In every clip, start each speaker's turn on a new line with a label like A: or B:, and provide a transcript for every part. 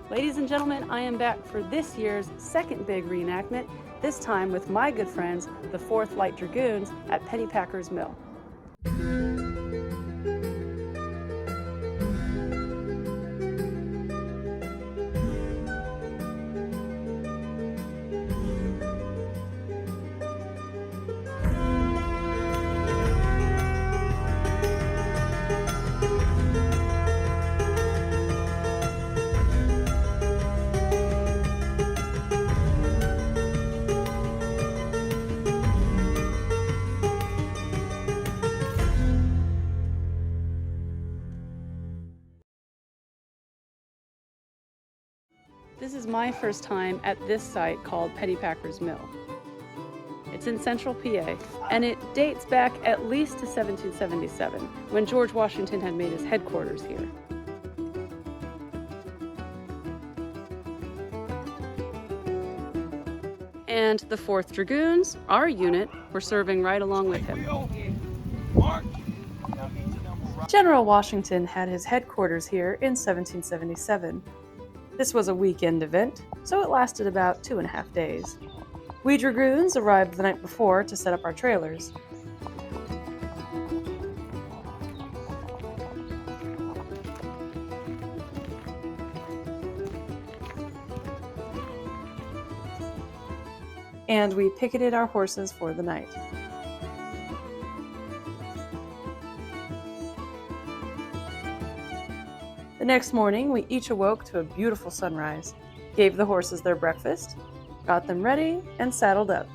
A: Ladies and gentlemen, I am back for this year's second big reenactment, this time with my good friends, the 4th Light Dragoons at Pennypacker's Mill. This is my first time at this site called Pennypacker's Mill. It's in central PA, and it dates back at least to 1777, when George Washington had made his headquarters here. And the 4th Dragoons, our unit, were serving right along with him. General Washington had his headquarters here in 1777. This was a weekend event, so it lasted about 2.5 days. We Dragoons arrived the night before to set up our trailers. And we picketed our horses for the night. The next morning, we each awoke to a beautiful sunrise, gave the horses their breakfast, got them ready, and saddled up.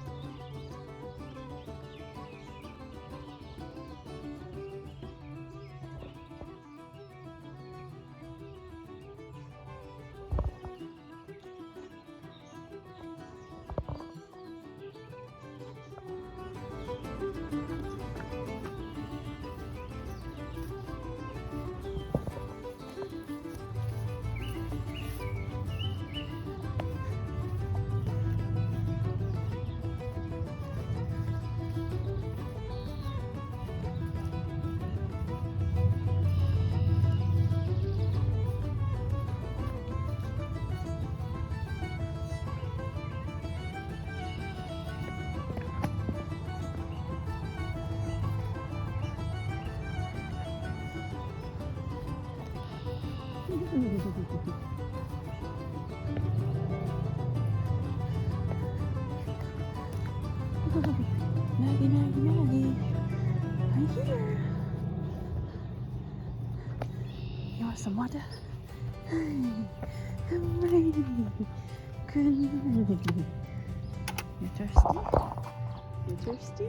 A: Maggie, Maggie, Maggie, I'm here. You want some water? I'm ready. Good. You thirsty? You thirsty?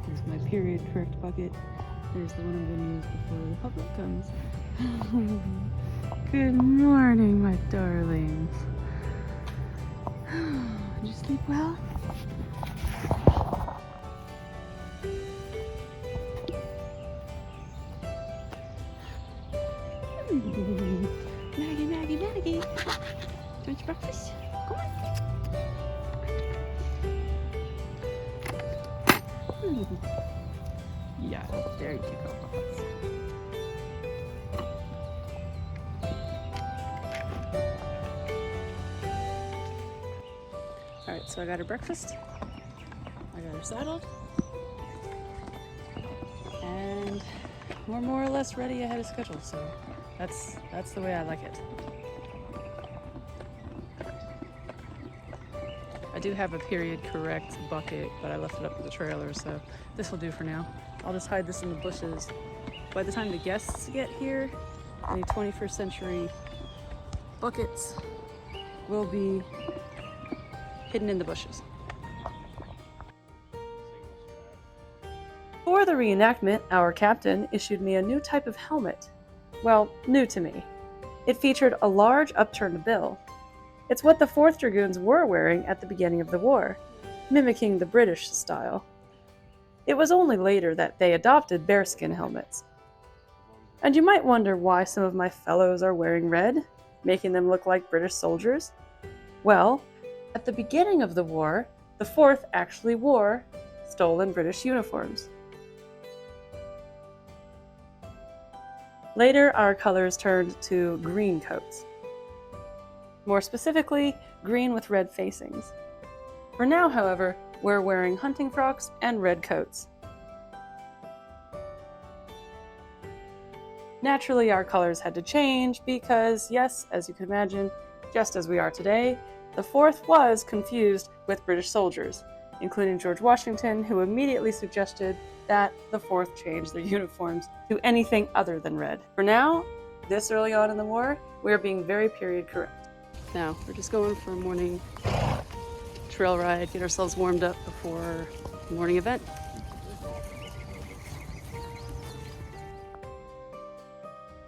A: Here's my period correct bucket. There's the one I'm going to use before the public comes. Good morning, my darlings. Did you sleep well? Maggie, Maggie, Maggie. Do you want your breakfast? Come on. Yeah, there you go. Alright, so I got her breakfast. I got her saddled. And we're more or less ready ahead of schedule, so that's the way I like it. I do have a period correct bucket, but I left it up to the trailer, so this will do for now. I'll just hide this in the bushes. By the time the guests get here, any 21st century buckets will be hidden in the bushes. For the reenactment, our captain issued me a new type of helmet. Well, new to me. It featured a large upturned bill. It's what the 4th Dragoons were wearing at the beginning of the war, mimicking the British style. It was only later that they adopted bearskin helmets. And you might wonder why some of my fellows are wearing red, making them look like British soldiers. Well, at the beginning of the war, the 4th actually wore stolen British uniforms. Later, our colors turned to green coats. more specifically, green with red facings. For now, however, we're wearing hunting frocks and red coats. Naturally, our colors had to change because, yes, as you can imagine, just as we are today, the 4th was confused with British soldiers, including George Washington, who immediately suggested that the 4th change their uniforms to anything other than red. For now, this early on in the war, we are being very period correct. Now, we're just going for a morning trail ride, get ourselves warmed up before the morning event.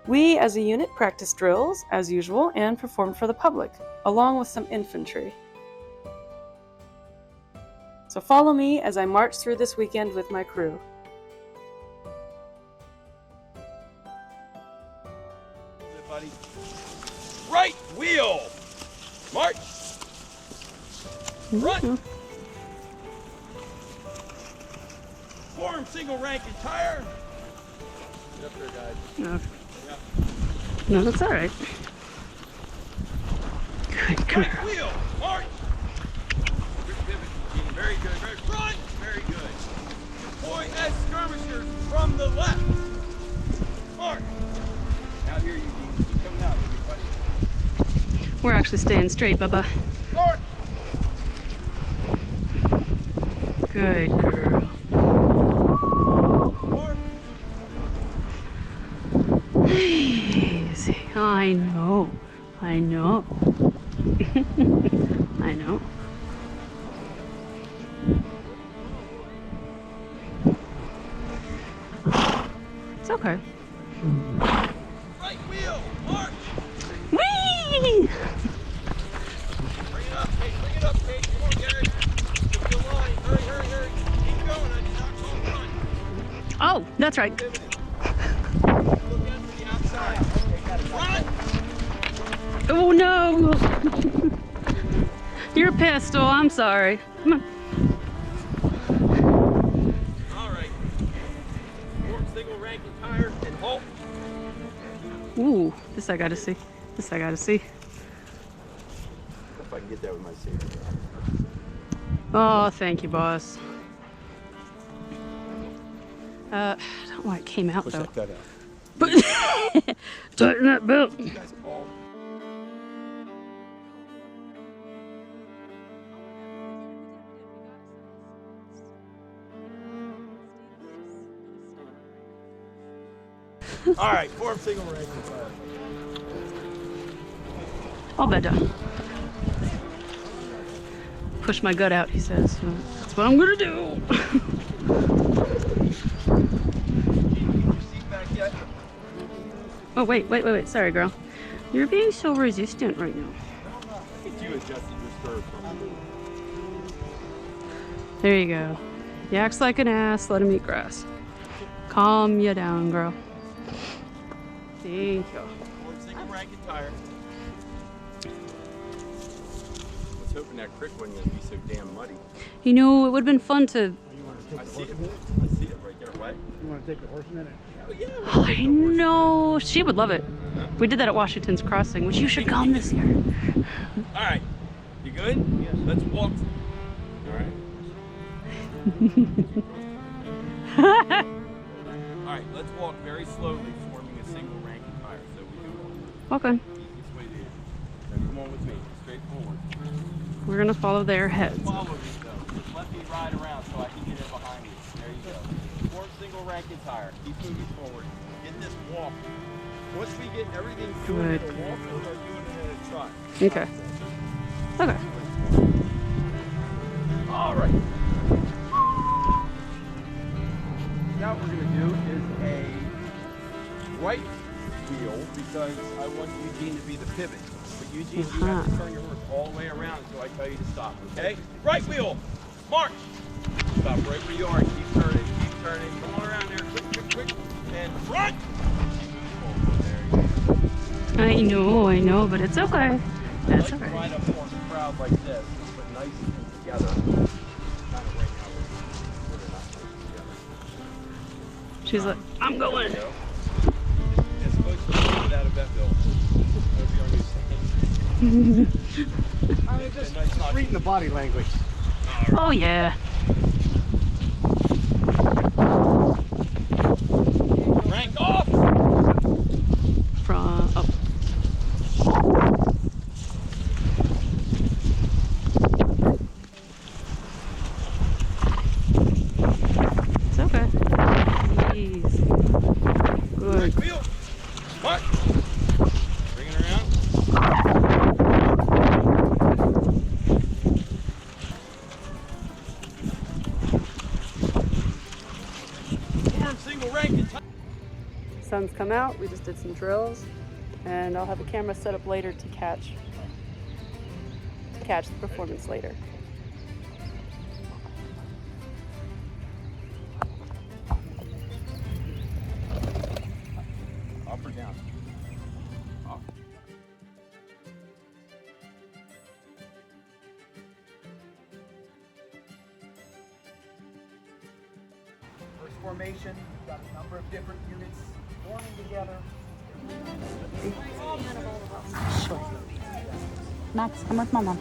A: We, as a unit, practiced drills, as usual, and performed for the public, along with some infantry. So follow me as I march through this weekend with my crew.
B: Buddy. Right wheel! March! Run! Form single rank and tire. Get up there, guys.
A: No,
B: Yeah.
A: no, that's all right. Good, good.
B: Right wheel! March! Good pivot, Eugene. Very good. Very front! Very good. Deploy as skirmishers from the left. March! Out here, Eugene. Keep coming out, everybody.
A: We're actually staying straight, Bubba.
B: Start!
A: Good girl. Easy. I know. I know. I know. It's okay.
B: Right wheel! March!
A: Whee!
B: Bring it up, Kate. Bring it up, Kate. Come on, Gary. Keep the line. Hurry, hurry, hurry. Keep going. I did not call run.
A: Oh, that's right.
B: Pivot it. Look out to the outside. Okay, got it. Run!
A: Oh no! You're a pistol. I'm sorry. Come on.
B: All right. Form single rank and tire and halt.
A: Ooh, this I gotta see. This I gotta see.
B: If I can get that with my safety.
A: Oh, thank you, boss. I don't know why it came out
B: Push
A: though.
B: that cut out.
A: But tighten that belt.
B: You guys all. All right, form single rank and tire.
A: All better. Push my gut out, he says. So that's what I'm gonna do. Oh, wait. Sorry, girl. You're being so resistant right now.
B: Look at you adjusting your stirrups.
A: There you go. He acts like an ass, let him eat grass. Calm you down, girl. Thank you.
B: Form single rank and tire. I was hoping that creek wasn't going to be so damn muddy.
A: You know, it would have been fun to...
B: I see it right there. What?
C: You want to take the horse in it?
B: Oh, yeah.
A: Oh, I know. She would love it. We did that at Washington's Crossing, which you should come this year.
B: All right. You good? Yes. Let's walk. All right. All right. Let's walk very slowly, forming a single rank and tire. So we do
A: Okay.
B: easiest way there. Now come on with me. Straight forward.
A: We're going to follow their heads.
B: Follow me though. Just let me ride around so I can get in behind you. There you go. Form single rank and tire. Keep moving forward. Get this walk. Once we get everything doing it
A: Good.
B: in a walk, we'll start doing it in a trot.
A: Okay. Okay.
B: All right. Now what we're going to do is a right wheel because I want Eugene to be the pivot. But Eugene, you have to turn your horse all the way around until I tell you to stop, okay? Right wheel, march. Stop right where you are. Keep turning, keep turning. Come on around there, quick. And front. There you go.
A: I know, but it's okay. That's
B: I like
A: okay.
B: to ride up on the crowd like this, but nice and together. Kind of right now, we're not nice together.
A: She's like, I'm going.
B: There you go. It's supposed to be without a vet bill. That'll be our new thing.
C: Just reading the body language.
D: Oh yeah.
B: Rank off!
D: From up. It's okay. Easy. Good.
B: Right wheel. What? Bring it around. Form single rank and
D: Sun's come out. We just did some drills, and I'll have a camera set up later to catch the performance later.
B: up or down? Up.
C: First formation, we've got a number of different units forming together.
D: Sure. Max, come with Mama.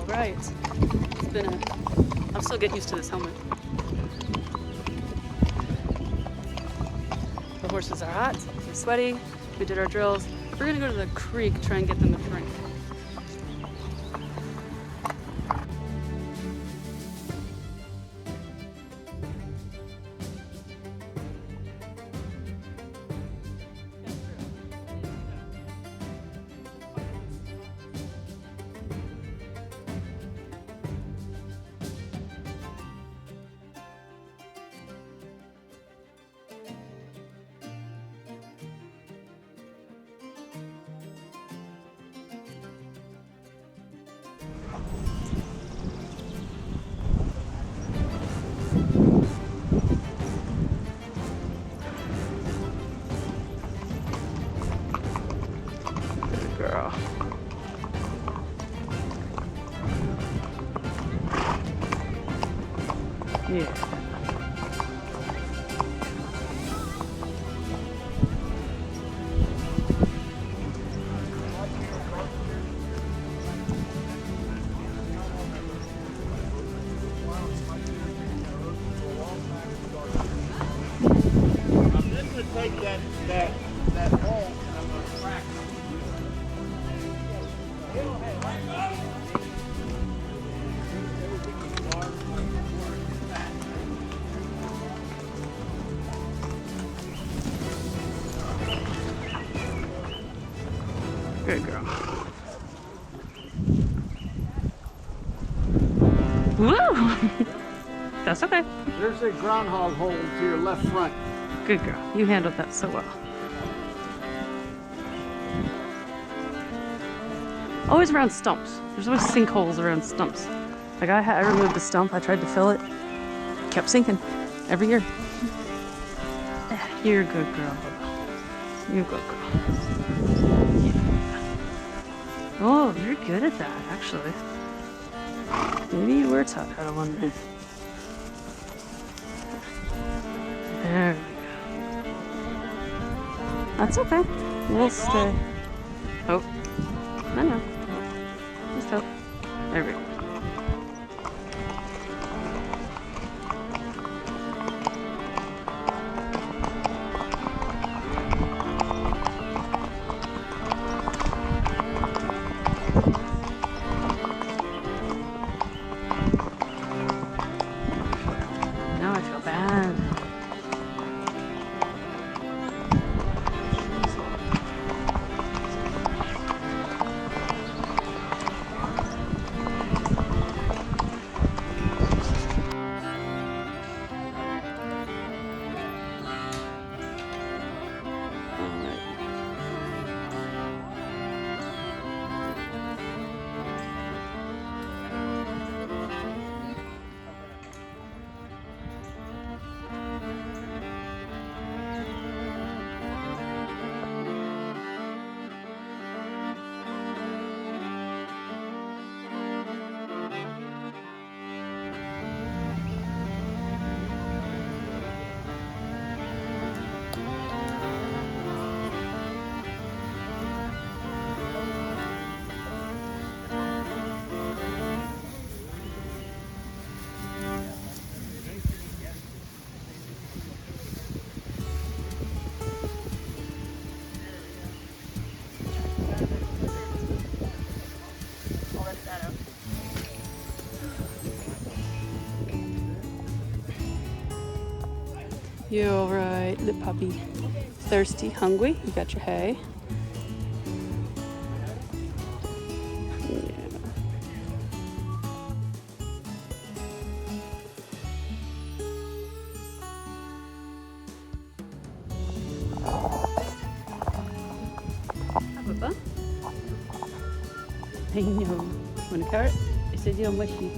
D: Right. It's been I'm still getting used to this helmet. The horses are hot, they're sweaty, we did our drills. We're gonna go to the creek, try and get them a drink. Girl. Yeah.
C: I'm just going to take that hole and I'm going to crack it.
D: Good girl. Woo! That's okay.
C: There's a groundhog hole to your left front.
D: Good girl. You handled that so well. Always around stumps. There's always sinkholes around stumps. Like I removed a stump, I tried to fill it, kept sinking every year. You're a good girl. You're a good girl. Yeah. Oh, you're good at that, actually. Maybe you were taught how to wonder. There we go. That's okay. We'll stay. Oh. I know. Just hope. There we go. Now I feel bad. You alright, the puppy? Thirsty, hungry? You got your hay? Yeah. Hi, Papa. I know. Want a carrot? I said you're mushy.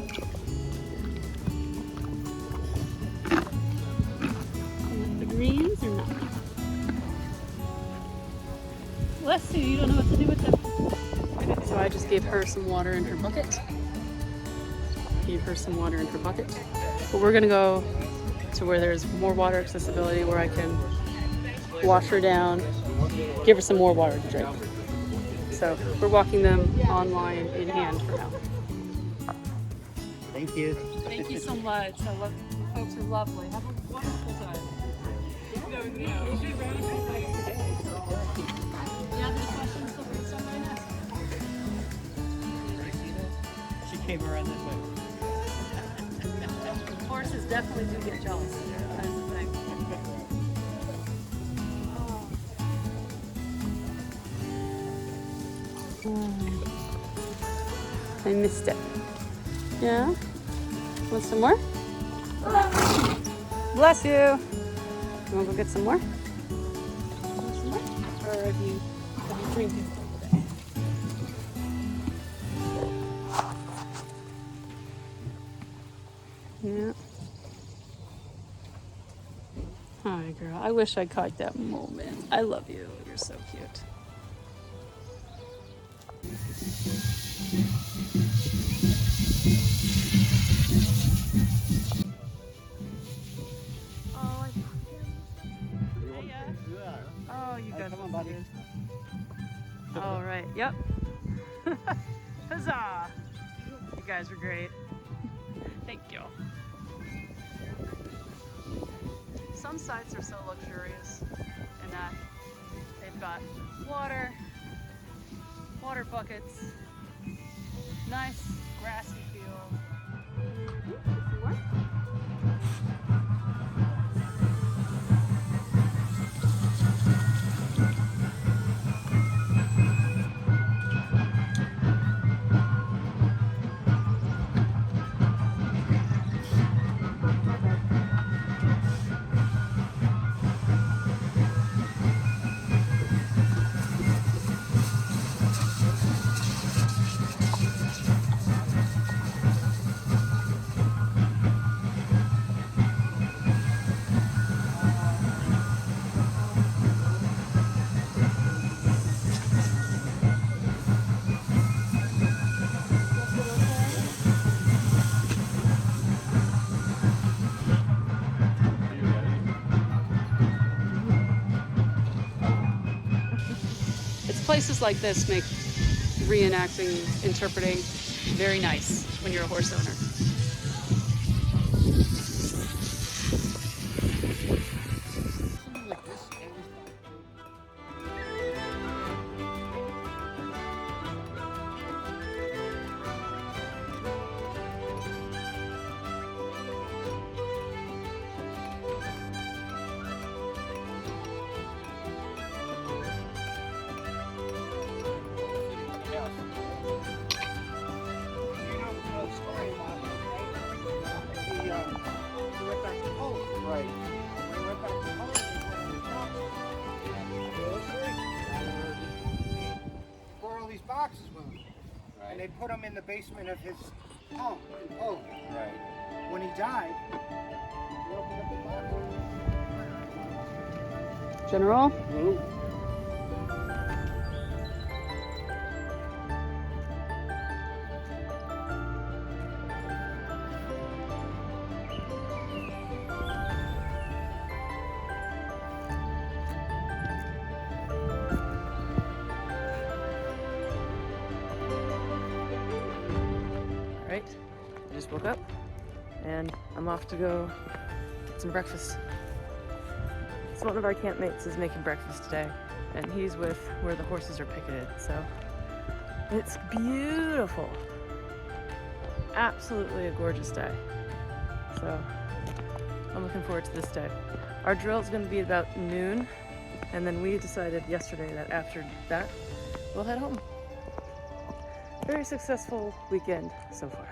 D: The greens or not? Bless you, you don't know what to do with them. So I just gave her some water in her bucket. But we're gonna go to where there's more water accessibility, where I can wash her down, give her some more water to drink. So we're walking them online in hand for now.
C: Thank you.
D: Thank you so much. I love you folks are lovely. Have a wonderful time. Yeah, there's questions, feel free to stop by and ask.
C: She came around this way.
D: Horses definitely do get jealous. That's the thing. I missed it. Yeah? Want some more? Bless you! You want to go get some more? Want some more? Or have you drinking for the day? Yeah. Hi, girl. I wish I caught that moment. I love you. You're so cute. Oh, you guys
C: come on, buddy.
D: All right. Yep. Huzzah! You guys were great. Thank you. Some sites are so luxurious in that they've got water buckets, nice grassy fields. Places like this make reenacting, interpreting very nice when you're a horse owner.
C: Boxes with him, and they put him in the basement of his home in Poland.
B: Right.
C: When he died, they opened up the box.
D: General?
A: Right? I just woke up and I'm off to go get some breakfast. So one of our campmates is making breakfast today and he's with where the horses are picketed, so it's beautiful. Absolutely a gorgeous day. So I'm looking forward to this day. Our drill is going to be about noon, and then we decided yesterday that after that, we'll head home. Very successful weekend so far.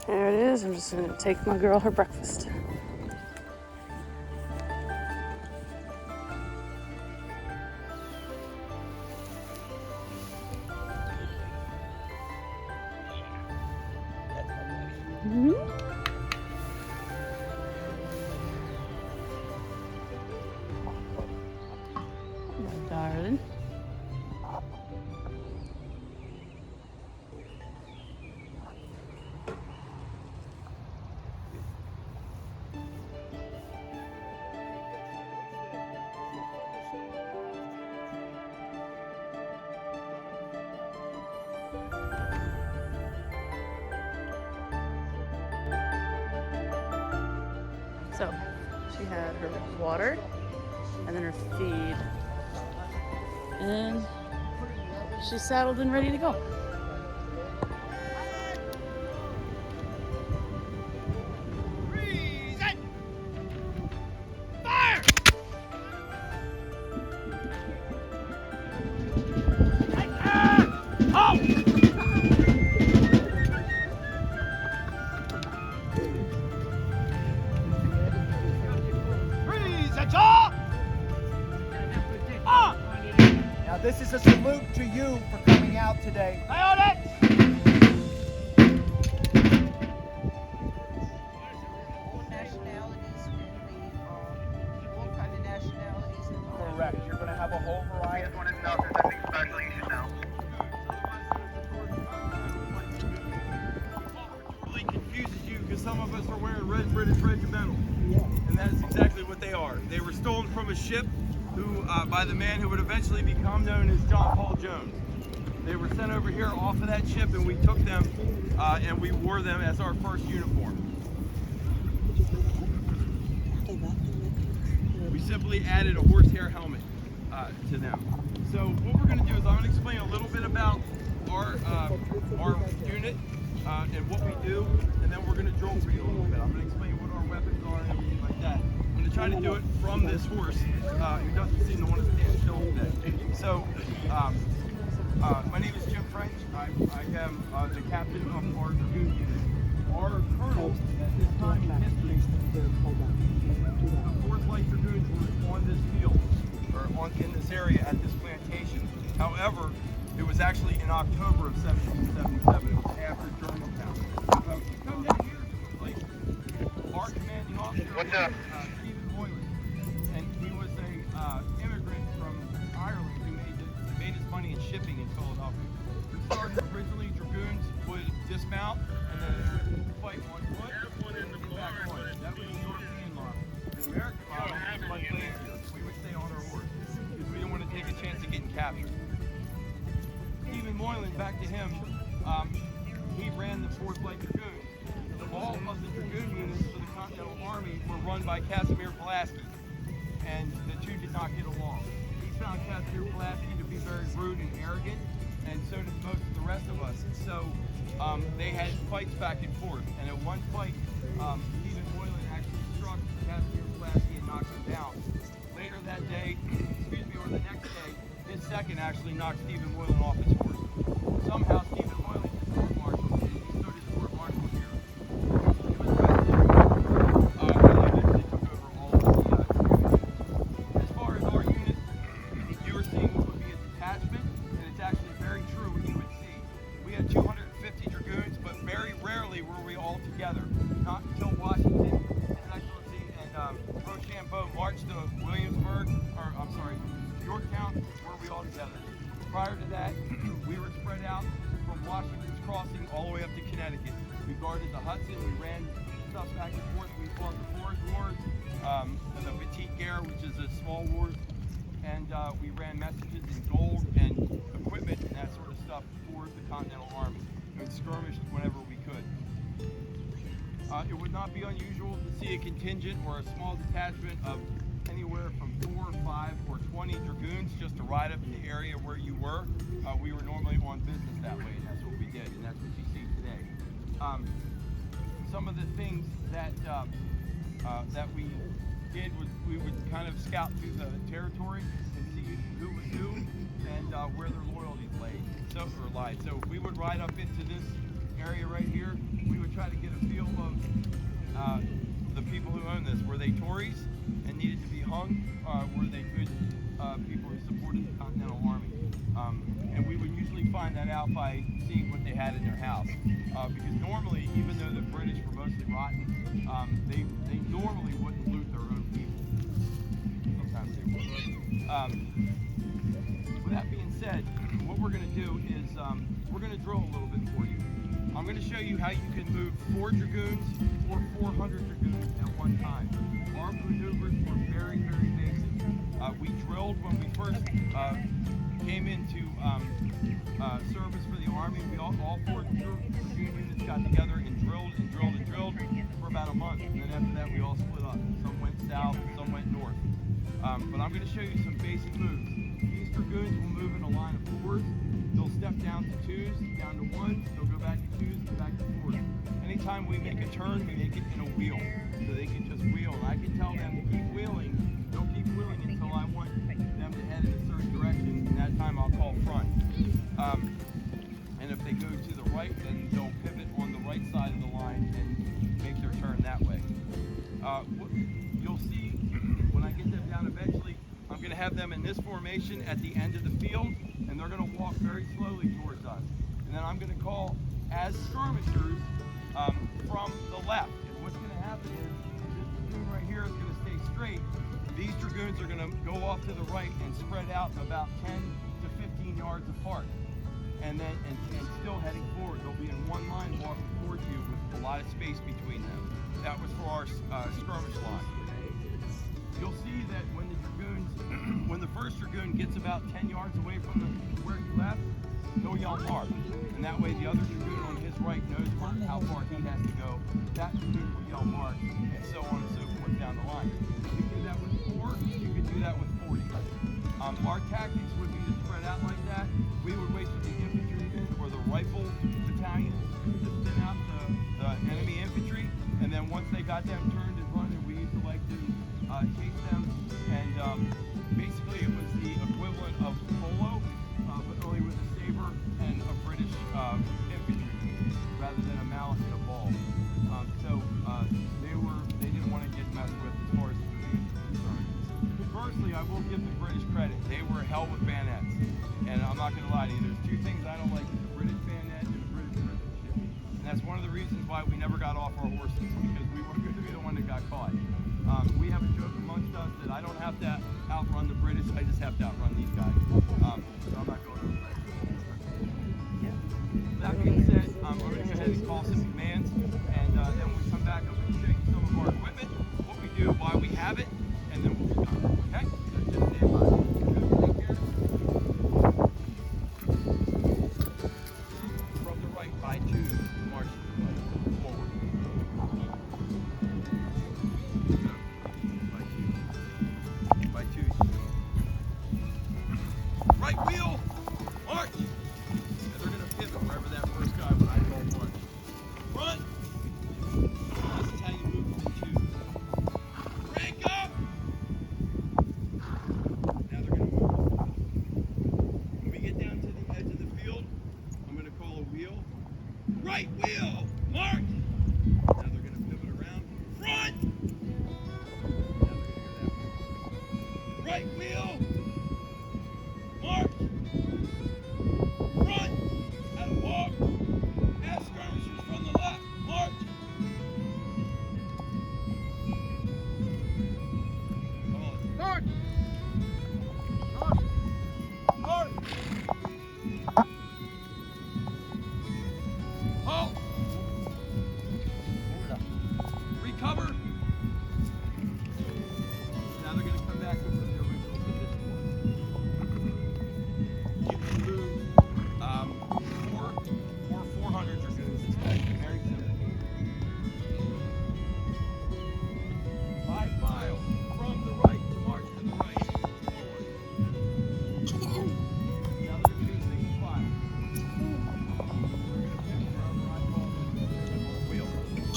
A: There it is. I'm just going to take my girl her breakfast. Darling. So, she had her water and then her feed. And she's saddled and ready to go.
C: Now this is a salute to you for coming out today. Correct. You're going to have a whole variety.
E: Just wanted to know if there's anything special you should know.
B: Really confuses you because some of us are wearing red British regimental, and that is exactly what they are. They were stolen from a ship by the man who would eventually become known as John Paul Jones. They were sent over here off of that ship, and we took them and we wore them as our first uniform. We simply added a horsehair helmet to them. So what we're going to do is I'm going to explain a little bit about our unit and what we do, and then we're going to drill for you a little bit. I'm going to explain what our weapons are and everything like that. I'm going to try to do it from this horse who doesn't seem to want to stand still today. So my name is Jim French. I am the captain of our dragoon unit. Our colonel at this time in history, the 4th Light Dragoons were on this field, or in this area at this plantation. However, it was actually in October of 1777. It was after Germantown. Come down here, like our commanding officer, Stephen Moylan, and he was a immigrant from Ireland who made his money in shipping in Philadelphia. We started originally, dragoons would dismount and then they would fight on foot and then get back on. That was the European model. The American model was much lazier. We would stay on our horse because we didn't want to take a chance of getting captured. Stephen Moylan, back to him, he ran the 4th Light Dragoons. All of the dragoon units for the Continental Army were run by Casimir Pulaski, and the two did not get along. He found Casimir Pulaski to be very rude and arrogant, and so did most of the rest of us. So they had fights back and forth, and at one fight, Stephen Moylan actually struck Casimir Pulaski and knocked him down. Later that day, or the next day, his second actually knocked Stephen Moylan off his horse. Somehow Stephen Moylan is court-martialed, and he stood his court-martial here. He was arrested, and eventually took over all of the units. As far as our unit, you were seeing what would be a detachment, and it's actually very true what you would see. We had 250 dragoons, but very rarely were we all together. Not until Washington, His Excellency, and Rochambeau marched to Yorktown were we all together. Prior to that, we were spread out from Washington's Crossing all the way up to Connecticut. We guarded the Hudson, we ran stuff back and forth, we fought the Forest Wars, the Petite Guerre, which is a small war, and we ran messages in gold and equipment and that sort of stuff for the Continental Army. We skirmished whenever we could. It would not be unusual to see a contingent or a small detachment of anywhere from 4, 5, or 20 dragoons just to ride up in the area where you were. We were normally on business that way, and that's what we did, and that's what you see today. Some of of the things that that we did was we would kind of scout through the territory and see who was who and where their loyalties lied. So if we would ride up into this area right here, we would try to get a feel of the people who own this. Were they Tories and needed to be hung? Were they good people who supported the Continental Army? And we would usually find that out by seeing what they had in their house. Because normally, even though the British were mostly rotten, they normally wouldn't loot their own people. Sometimes they would. With that being said, what we're going to do is we're going to drill a little bit for you. I'm going to show you how you can move 4 dragoons or 400 dragoons at one time. Our maneuvers were very, very basic. We drilled when we first came into service for the Army. We all 4 dragoon units got together and drilled and drilled and drilled for about a month. And then after that, we all split up. Some went south, some went north. But I'm going to show you some basic moves. These dragoons will move in a line of 4s. They'll step down to 2s, down to 1s. They'll go back to 2s, and back to 4s. Anytime we make a turn, we make it in a wheel. So they can just wheel. And I can tell them to keep wheeling. They'll keep wheeling until I want them to head in a certain direction. And that time I'll call front. And if they go to the right, then they'll pivot on the right side of the line and make their turn that way. You'll see when I get them down eventually, I'm going to have them in this formation at the end of the field, and they're going to walk very slowly towards us. And then I'm going to call as skirmishers from the left. And what's going to happen is this dragoon right here is going to stay straight. These dragoons are going to go off to the right and spread out about 10 to 15 yards apart. And then and still heading forward. They'll be in one line walking towards you with a lot of space between them. That was for our skirmish line. You'll see that when the dragoons, when the first dragoon gets about 10 yards away from where he left, he'll yell mark. And that way the other dragoon on his right knows how far he has to go. That dragoon will yell mark, and so on and so forth down the line. You can do that with 4, you can do that with 40. Our tactics would be to spread out like that. We would wait for the infantrymen or the rifle battalion to thin out the enemy infantry, and then once they got them turned and running, we used to like to chase them, and basically it was the equivalent of polo, but only with a saber and a British infantry, rather than a mallet and a ball. They didn't want to get messed with as far as the disease is concerned. Conversely, I will give the British credit. They were hell with bayonets, and I'm not going to lie to you. There's 2 things I don't like: the British bayonet and the British marksmanship. And that's one of the reasons why we never got off our horses, because we weren't going to be the one that got caught. We have a joke amongst us that I don't have to outrun the British, I just have to outrun these guys. So I'm not going over that. That being said, I'm going to go ahead and call some commands, and then when we come back, I'm going to show you some of our equipment, what we do, why we have it, and then we'll be done. Okay? So just stand by. Take care. From the right by 2, march forward. By 2. Right wheel, march. And they're going to pivot wherever that first guy when I call march. Front. This is how you move them in 2. Break up. Now they're going to move. When we get down to the edge of the field, I'm going to call a wheel. Right wheel, march. Now they're going to pivot around. Front. Now they're going to go that way. Right wheel, march. Front. At a walk. As skirmishers from the left, march. Come on. March. March. Halt.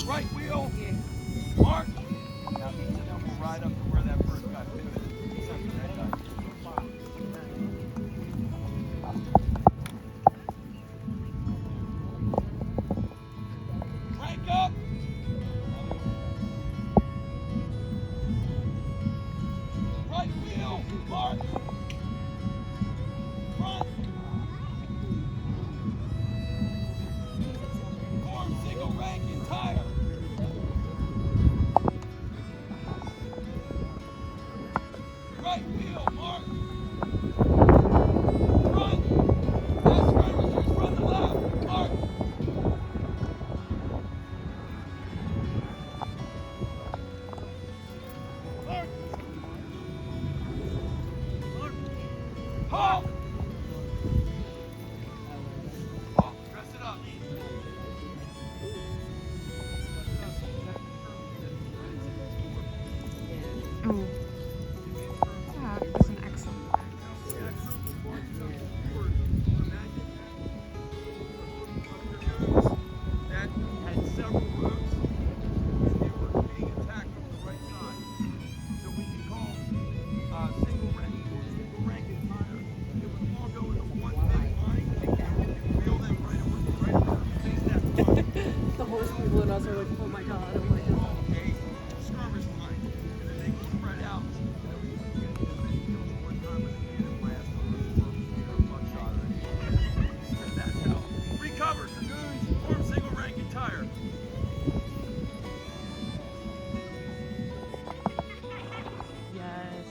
B: Right wheel. Mark. Now each of them will ride up to where that first guy pivoted. Except for that guy. Crank up. Right wheel. Mark. Front. Form single rank and tire. Right wheel, Mark. Front. Left skirmishers from the left. Mark. Mark. Halt. Halt. Dress it up.
F: That was an excellent
B: That had several routes, and they were being attacked from the right side. So we can call single rank or single rank and tire. It would all go into one big line, and you can feel them right away, right away. Face that line.
D: The horse people and us are like, oh my god, oh my god.
B: A skirmish line, and then they can spread out. And then we can get as many kills at one time with a cannon blast or buckshot or anything. And that's how. Recover, dragoons, form single rank and tire.
D: Yes.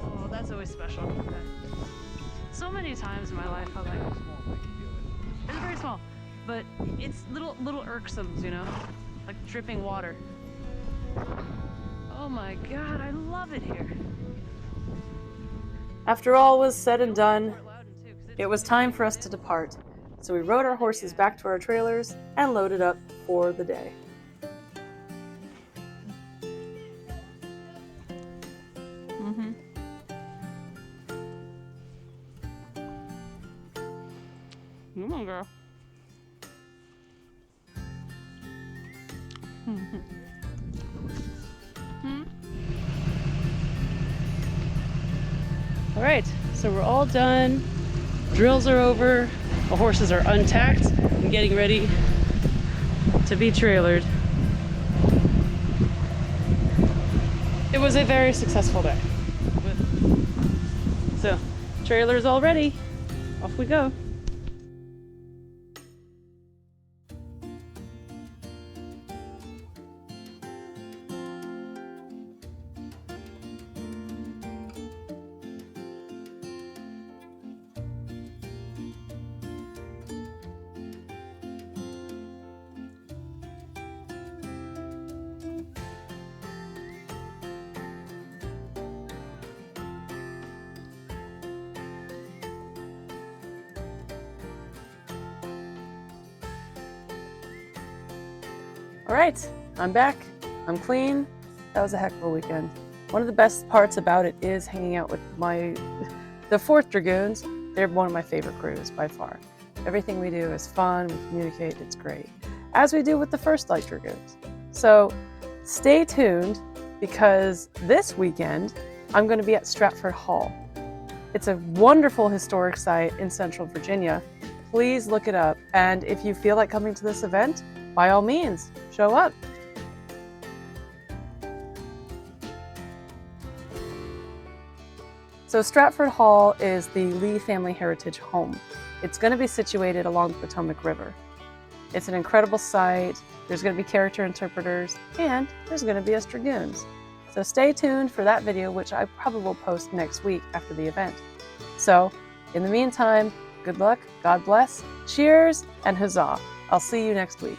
D: Oh, that's always special. So many times in my life, I'm like, it's very small, but it's little irksomes, you know, like dripping water. Oh my god, I love it here.
A: After all was said and done, it was time for us to depart. So we rode our horses back to our trailers and loaded up for the day.
D: Mm-hmm. Come on, girl. All right, so we're all done. Drills are over. The horses are untacked and getting ready to be trailered. It was a very successful day. So, trailer's all ready. Off we go.
A: All right, I'm back. I'm clean. That was a heck of a weekend. One of the best parts about it is hanging out with the 4th Dragoons. They're one of my favorite crews by far. Everything we do is fun, we communicate, it's great. As we do with the 1st Light Dragoons. So stay tuned because this weekend I'm going to be at Stratford Hall. It's a wonderful historic site in Central Virginia. Please look it up. And if you feel like coming to this event, by all means, show up. So Stratford Hall is the Lee family heritage home. It's going to be situated along the Potomac River. It's an incredible site. There's going to be character interpreters, and there's going to be us Dragoons. So stay tuned for that video, which I probably will post next week after the event. So in the meantime, good luck, God bless, cheers, and huzzah. I'll see you next week.